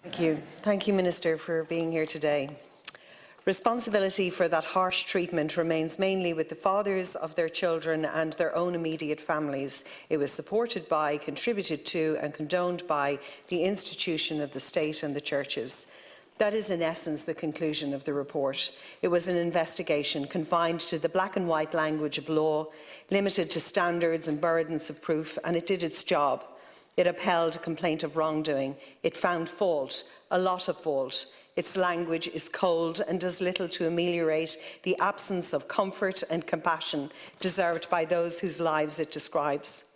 Thank you. Thank you, Minister, for being here today. Responsibility for that harsh treatment remains mainly with the fathers of their children and their own immediate families. It was supported by, contributed to and condoned by the institution of the state and the churches. That is in essence the conclusion of the report. It was an investigation confined to the black and white language of law, limited to standards and burdens of proof, and it did its job. It upheld a complaint of wrongdoing. It found fault, a lot of fault. Its language is cold and does little to ameliorate the absence of comfort and compassion deserved by those whose lives it describes.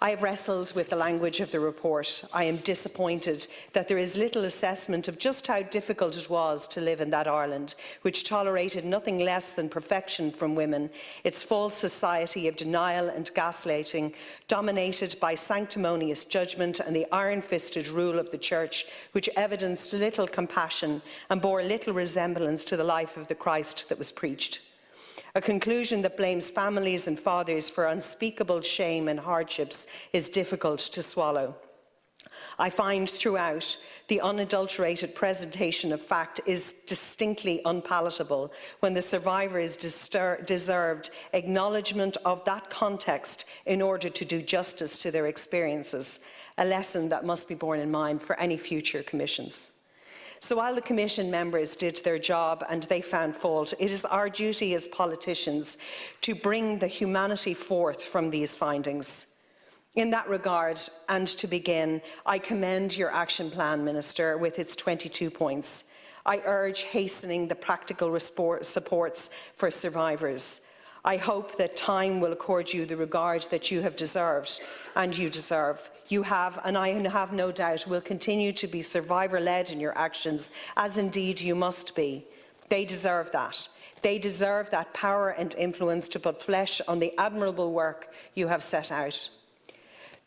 I have wrestled with the language of the report. I am disappointed that there is little assessment of just how difficult it was to live in that Ireland, which tolerated nothing less than perfection from women, its false society of denial and gaslighting, dominated by sanctimonious judgment and the iron-fisted rule of the Church, which evidenced little compassion and bore little resemblance to the life of the Christ that was preached. A conclusion that blames families and fathers for unspeakable shame and hardships is difficult to swallow. I find throughout the unadulterated presentation of fact is distinctly unpalatable when the survivors deserved acknowledgement of that context in order to do justice to their experiences, a lesson that must be borne in mind for any future commissions. So while the Commission members did their job and they found fault, it is our duty as politicians to bring the humanity forth from these findings. In that regard, and to begin, I commend your action plan, Minister, with its 22 points. I urge hastening the practical supports for survivors. I hope that time will accord you the regard that you have deserved and you deserve. You have, and I have no doubt, will continue to be survivor-led in your actions, as indeed you must be. They deserve that. They deserve that power and influence to put flesh on the admirable work you have set out.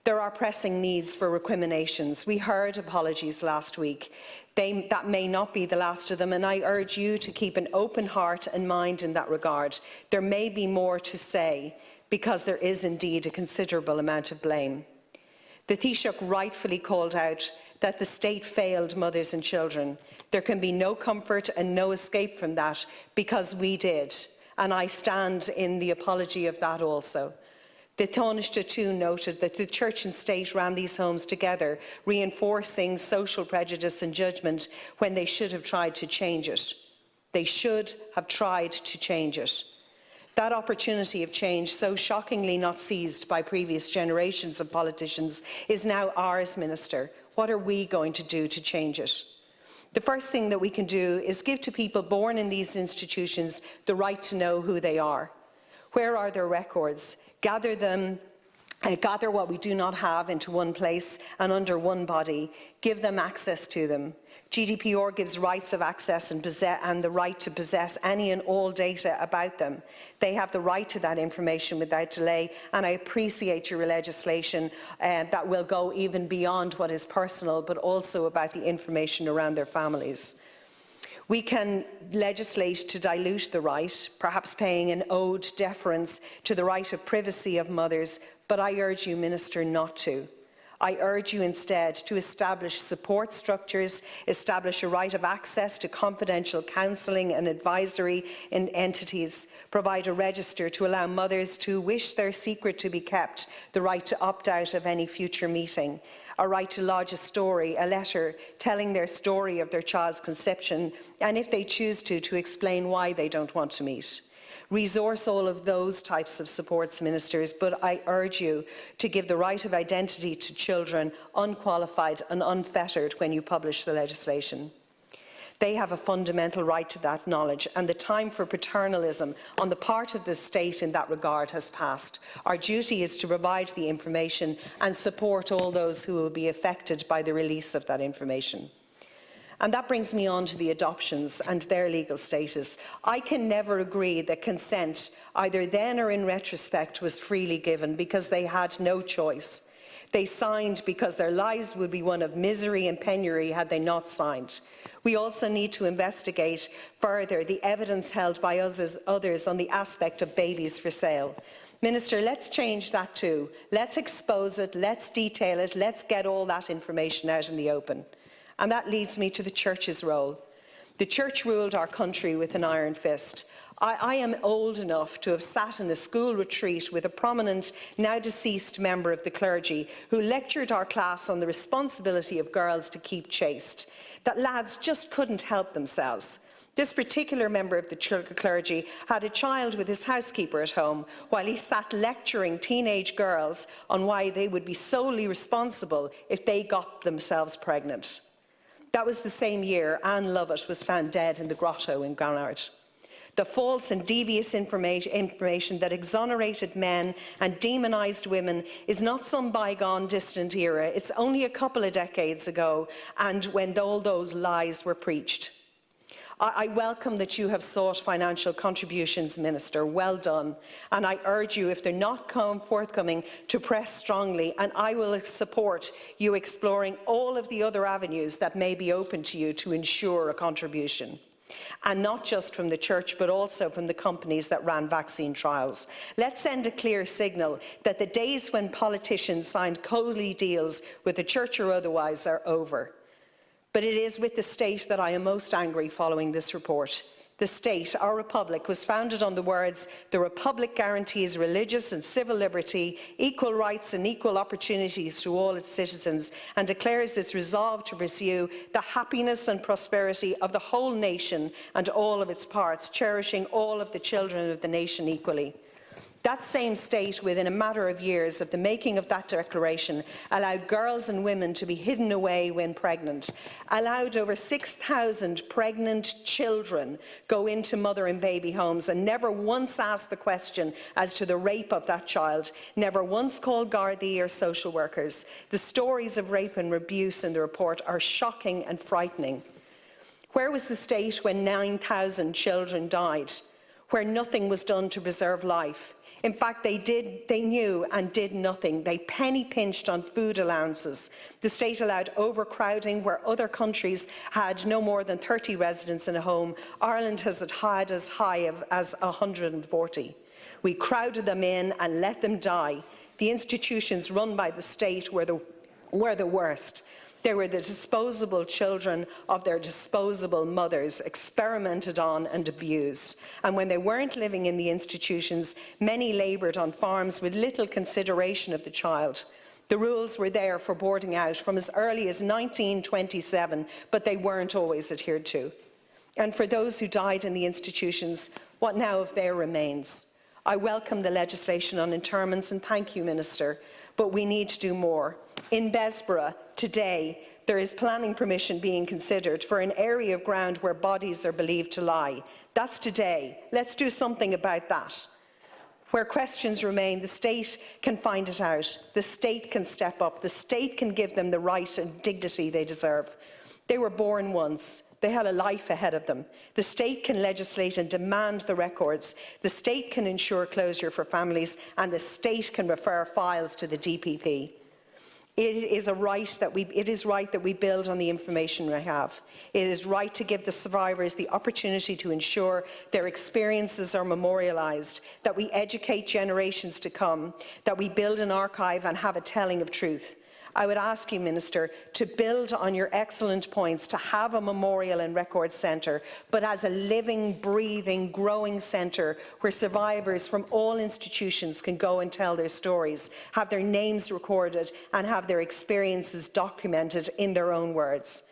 There are pressing needs for recriminations. We heard apologies last week. That may not be the last of them, and I urge you to keep an open heart and mind in that regard. There may be more to say, because there is indeed a considerable amount of blame. The Taoiseach rightfully called out that the state failed mothers and children. There can be no comfort and no escape from that, because we did, and I stand in the apology of that also. The Taoiseach too noted that the Church and State ran these homes together, reinforcing social prejudice and judgment when they should have tried to change it. They should have tried to change it. That opportunity of change, so shockingly not seized by previous generations of politicians, is now ours, Minister. What are we going to do to change it? The first thing that we can do is give to people born in these institutions the right to know who they are. Where are their records? Gather them, gather what we do not have into one place and under one body. Give them access to them. GDPR gives rights of access and the right to possess any and all data about them. They have the right to that information without delay, and I appreciate your legislation that will go even beyond what is personal, but also about the information around their families. We can legislate to dilute the right, perhaps paying an ode deference to the right of privacy of mothers, but I urge you, Minister, not to. I urge you instead to establish support structures, establish a right of access to confidential counselling and advisory entities, provide a register to allow mothers who wish their secret to be kept the right to opt out of any future meeting, a right to lodge a letter telling their story of their child's conception, and if they choose to explain why they don't want to meet. Resource all of those types of supports, ministers, but I urge you to give the right of identity to children unqualified and unfettered when you publish the legislation. They have a fundamental right to that knowledge, and the time for paternalism on the part of the state in that regard has passed. Our duty is to provide the information and support all those who will be affected by the release of that information. And that brings me on to the adoptions and their legal status. I can never agree that consent, either then or in retrospect, was freely given, because they had no choice. They signed because their lives would be one of misery and penury had they not signed. We also need to investigate further the evidence held by others on the aspect of babies for sale. Minister, let's change that too. Let's expose it, let's detail it, let's get all that information out in the open. And that leads me to the Church's role. The Church ruled our country with an iron fist. I am old enough to have sat in a school retreat with a prominent, now deceased member of the clergy who lectured our class on the responsibility of girls to keep chaste, that lads just couldn't help themselves. This particular member of the clergy had a child with his housekeeper at home while he sat lecturing teenage girls on why they would be solely responsible if they got themselves pregnant. That was the same year Anne Lovett was found dead in the grotto in Granard. The false and devious information that exonerated men and demonised women is not some bygone, distant era. It's only a couple of decades ago, and when all those lies were preached. I welcome that you have sought financial contributions, Minister. Well done. And I urge you, if they're not forthcoming, to press strongly, and I will support you exploring all of the other avenues that may be open to you to ensure a contribution. And not just from the Church, but also from the companies that ran vaccine trials. Let's send a clear signal that the days when politicians signed cozy deals with the Church or otherwise are over. But it is with the state that I am most angry following this report. The state, our republic, was founded on the words, "The republic guarantees religious and civil liberty, equal rights and equal opportunities to all its citizens, and declares its resolve to pursue the happiness and prosperity of the whole nation and all of its parts, cherishing all of the children of the nation equally." That same state, within a matter of years of the making of that declaration, allowed girls and women to be hidden away when pregnant, allowed over 6,000 pregnant children go into mother and baby homes, and never once asked the question as to the rape of that child, never once called Gardaí or social workers. The stories of rape and abuse in the report are shocking and frightening. Where was the state when 9,000 children died, where nothing was done to preserve life? In fact, they knew and did nothing. They penny-pinched on food allowances. The state allowed overcrowding where other countries had no more than 30 residents in a home. Ireland has had as high as 140. We crowded them in and let them die. The institutions run by the state were the worst. They were the disposable children of their disposable mothers, experimented on and abused. And when they weren't living in the institutions, many laboured on farms with little consideration of the child. The rules were there for boarding out from as early as 1927, but they weren't always adhered to. And for those who died in the institutions, what now of their remains? I welcome the legislation on interments, and thank you, Minister, but we need to do more. In Bessborough, today, there is planning permission being considered for an area of ground where bodies are believed to lie. That's today. Let's do something about that. Where questions remain, the state can find it out. The state can step up. The state can give them the right and dignity they deserve. They were born once. They had a life ahead of them. The state can legislate and demand the records. The state can ensure closure for families, and the state can refer files to the DPP. It is right that we build on the information we have. It is right to give the survivors the opportunity to ensure their experiences are memorialised, that we educate generations to come, that we build an archive and have a telling of truth. I would ask you, Minister, to build on your excellent points, to have a memorial and record centre, but as a living, breathing, growing centre where survivors from all institutions can go and tell their stories, have their names recorded and have their experiences documented in their own words.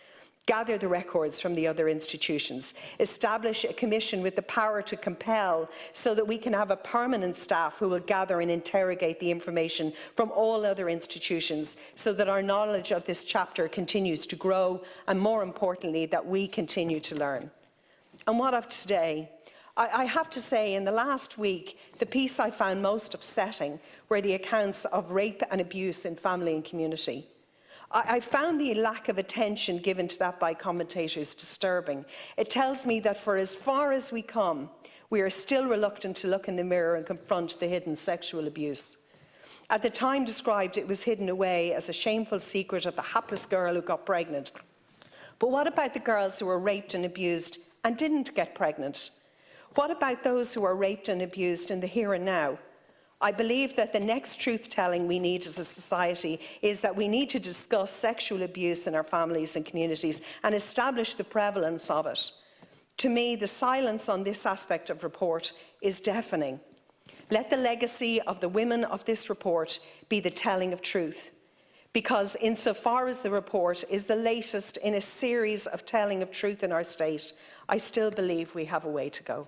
Gather the records from the other institutions. Establish a commission with the power to compel so that we can have a permanent staff who will gather and interrogate the information from all other institutions so that our knowledge of this chapter continues to grow and, more importantly, that we continue to learn. And what of today? I have to say, in the last week, the piece I found most upsetting were the accounts of rape and abuse in family and community. I found the lack of attention given to that by commentators disturbing. It tells me that for as far as we come, we are still reluctant to look in the mirror and confront the hidden sexual abuse. At the time described, it was hidden away as a shameful secret of the hapless girl who got pregnant. But what about the girls who were raped and abused and didn't get pregnant? What about those who are raped and abused in the here and now? I believe that the next truth-telling we need as a society is that we need to discuss sexual abuse in our families and communities and establish the prevalence of it. To me, the silence on this aspect of the report is deafening. Let the legacy of the women of this report be the telling of truth, because insofar as the report is the latest in a series of telling of truth in our state, I still believe we have a way to go.